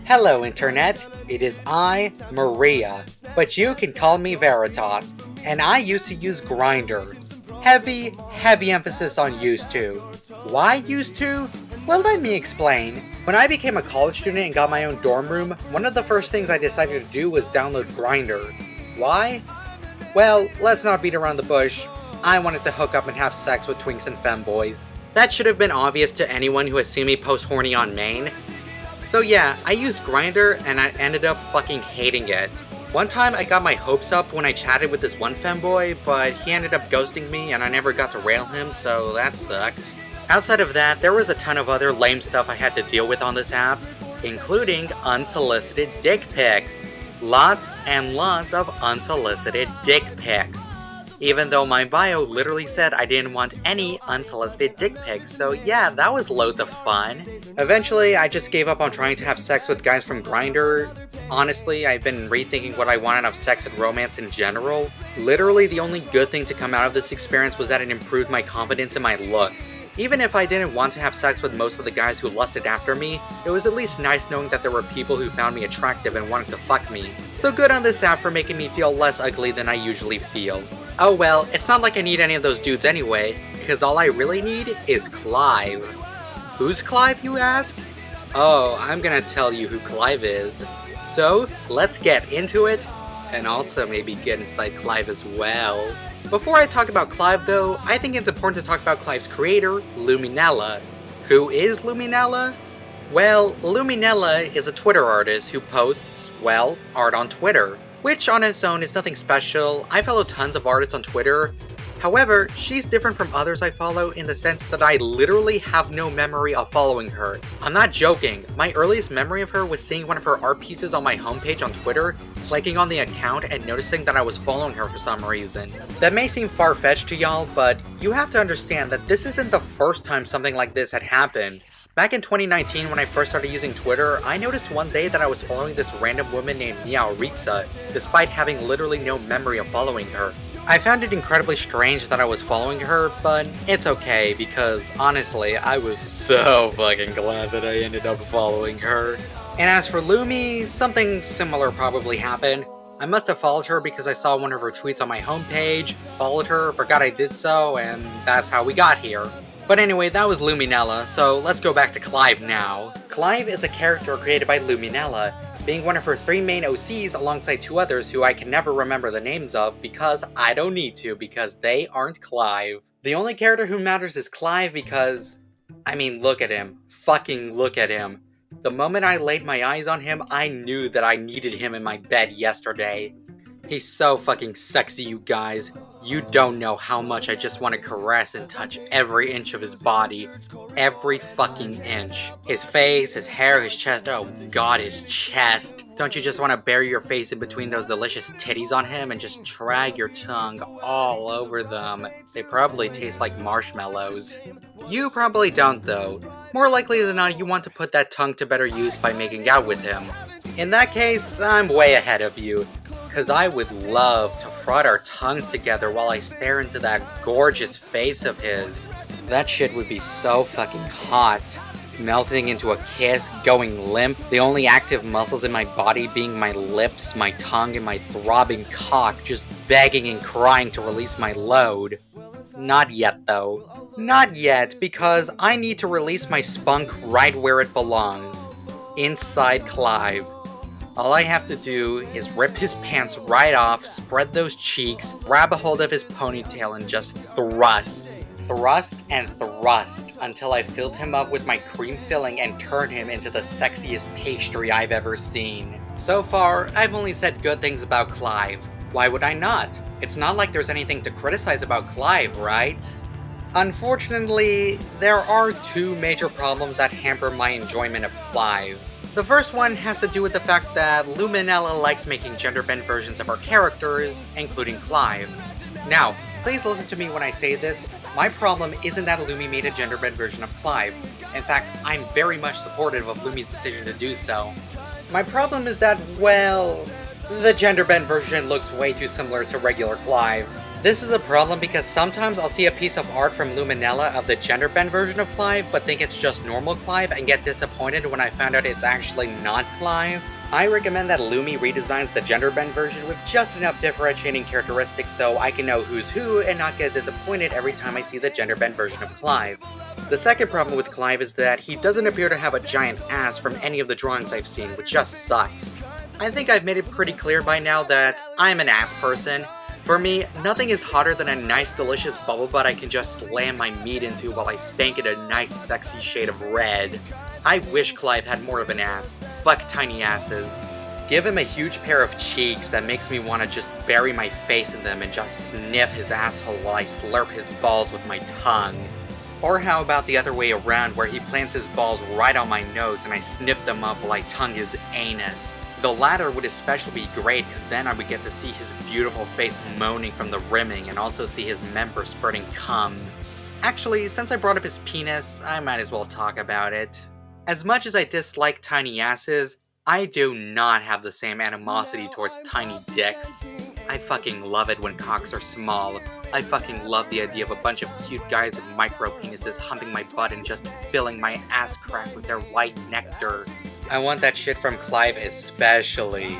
Hello Internet, it is I, Maria, but you can call me Veritas, and I used to use Grindr. Heavy emphasis on used to. Why used to? Well, let me explain. When I became a college student and got my own dorm room, one of the first things I decided to do was download Grindr. Why? Well, let's not beat around the bush. I wanted to hook up and have sex with twinks and femboys. That should have been obvious to anyone who has seen me post horny on Maine. So yeah, I used Grindr and I ended up fucking hating it. One time I got my hopes up when I chatted with this one femboy, but he ended up ghosting me and I never got to rail him, so that sucked. Outside of that, there was a ton of other lame stuff I had to deal with on this app, including unsolicited dick pics. Lots and lots of unsolicited dick pics. Even though my bio literally said I didn't want any unsolicited dick pics, so yeah, that was loads of fun. Eventually, I just gave up on trying to have sex with guys from Grindr. Honestly, I've been rethinking what I want out of sex and romance in general. Literally, the only good thing to come out of this experience was that it improved my confidence in my looks. Even if I didn't want to have sex with most of the guys who lusted after me, it was at least nice knowing that there were people who found me attractive and wanted to fuck me. So good on this app for making me feel less ugly than I usually feel. Oh well, it's not like I need any of those dudes anyway, because all I really need is Clive. Who's Clive, you ask? Oh, I'm gonna tell you who Clive is. So, let's get into it, and also maybe get inside Clive as well. Before I talk about Clive though, I think it's important to talk about Clive's creator, Luminella. Who is Luminella? Well, Luminella is a Twitter artist who posts, well, art on Twitter. Which on its own is nothing special. I follow tons of artists on Twitter. However, she's different from others I follow in the sense that I literally have no memory of following her. I'm not joking. My earliest memory of her was seeing one of her art pieces on my homepage on Twitter, clicking on the account and noticing that I was following her for some reason. That may seem far-fetched to y'all, but you have to understand that this isn't the first time something like this had happened. Back in 2019, when I first started using Twitter, I noticed one day that I was following this random woman named Meowritza, despite having literally no memory of following her. I found it incredibly strange that I was following her, but it's okay, because honestly, I was so fucking glad that I ended up following her. And as for Lumi, something similar probably happened. I must have followed her because I saw one of her tweets on my homepage, followed her, forgot I did so, and that's how we got here. But anyway, that was Luminella, so let's go back to Clive now. Clive is a character created by Luminella, being one of her 3 main OCs alongside 2 others who I can never remember the names of because I don't need to because they aren't Clive. The only character who matters is Clive because, I mean, look at him. Fucking look at him. The moment I laid my eyes on him, I knew that I needed him in my bed yesterday. He's so fucking sexy, you guys. You don't know how much I just want to caress and touch every inch of his body. Every fucking inch. His face, his hair, his chest. Oh god, his chest. Don't you just want to bury your face in between those delicious titties on him and just drag your tongue all over them? They probably taste like marshmallows. You probably don't though. More likely than not, you want to put that tongue to better use by making out with him. In that case, I'm way ahead of you. Because I would love to fraught our tongues together while I stare into that gorgeous face of his. That shit would be so fucking hot. Melting into a kiss, going limp, the only active muscles in my body being my lips, my tongue, and my throbbing cock just begging and crying to release my load. Not yet though. Not yet, because I need to release my spunk right where it belongs. Inside Clive. All I have to do is rip his pants right off, spread those cheeks, grab a hold of his ponytail, and just thrust. Thrust and thrust until I filled him up with my cream filling and turned him into the sexiest pastry I've ever seen. So far, I've only said good things about Clive. Why would I not? It's not like there's anything to criticize about Clive, right? Unfortunately, there are 2 major problems that hamper my enjoyment of Clive. The first one has to do with the fact that Luminella likes making gender-bent versions of her characters, including Clive. Now, please listen to me when I say this, my problem isn't that Lumi made a gender-bent version of Clive. In fact, I'm very much supportive of Lumi's decision to do so. My problem is that, well, the gender-bent version looks way too similar to regular Clive. This is a problem because sometimes I'll see a piece of art from Luminella of the gender bend version of Clive, but think it's just normal Clive and get disappointed when I found out it's actually not Clive. I recommend that Lumi redesigns the gender bend version with just enough differentiating characteristics so I can know who's who and not get disappointed every time I see the gender bend version of Clive. The second problem with Clive is that he doesn't appear to have a giant ass from any of the drawings I've seen, which just sucks. I think I've made it pretty clear by now that I'm an ass person. For me, nothing is hotter than a nice delicious bubble butt I can just slam my meat into while I spank it a nice sexy shade of red. I wish Clive had more of an ass. Fuck tiny asses. Give him a huge pair of cheeks that makes me want to just bury my face in them and just sniff his asshole while I slurp his balls with my tongue. Or how about the other way around where he plants his balls right on my nose and I sniff them up while I tongue his anus. The latter would especially be great because then I would get to see his beautiful face moaning from the rimming and also see his member spurting cum. Actually, since I brought up his penis, I might as well talk about it. As much as I dislike tiny asses, I do not have the same animosity towards tiny dicks. I fucking love it when cocks are small. I fucking love the idea of a bunch of cute guys with micro penises humping my butt and just filling my ass crack with their white nectar. I want that shit from Clive especially.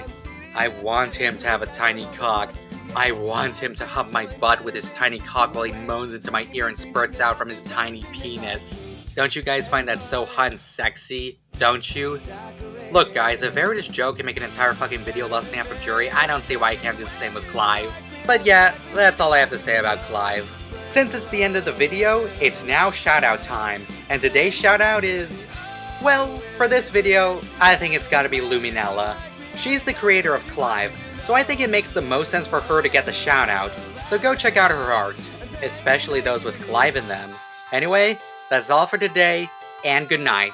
I want him to have a tiny cock. I want him to hump my butt with his tiny cock while he moans into my ear and spurts out from his tiny penis. Don't you guys find that so hot and sexy? Don't you? Look guys, if Veritas Joe can make an entire fucking video lusting after Jury, I don't see why I can't do the same with Clive. But yeah, that's all I have to say about Clive. Since it's the end of the video, it's now shoutout time. And today's shoutout is... well, for this video, I think it's gotta be Luminella. She's the creator of Clive, so I think it makes the most sense for her to get the shoutout. So go check out her art, especially those with Clive in them. Anyway, that's all for today, and good night.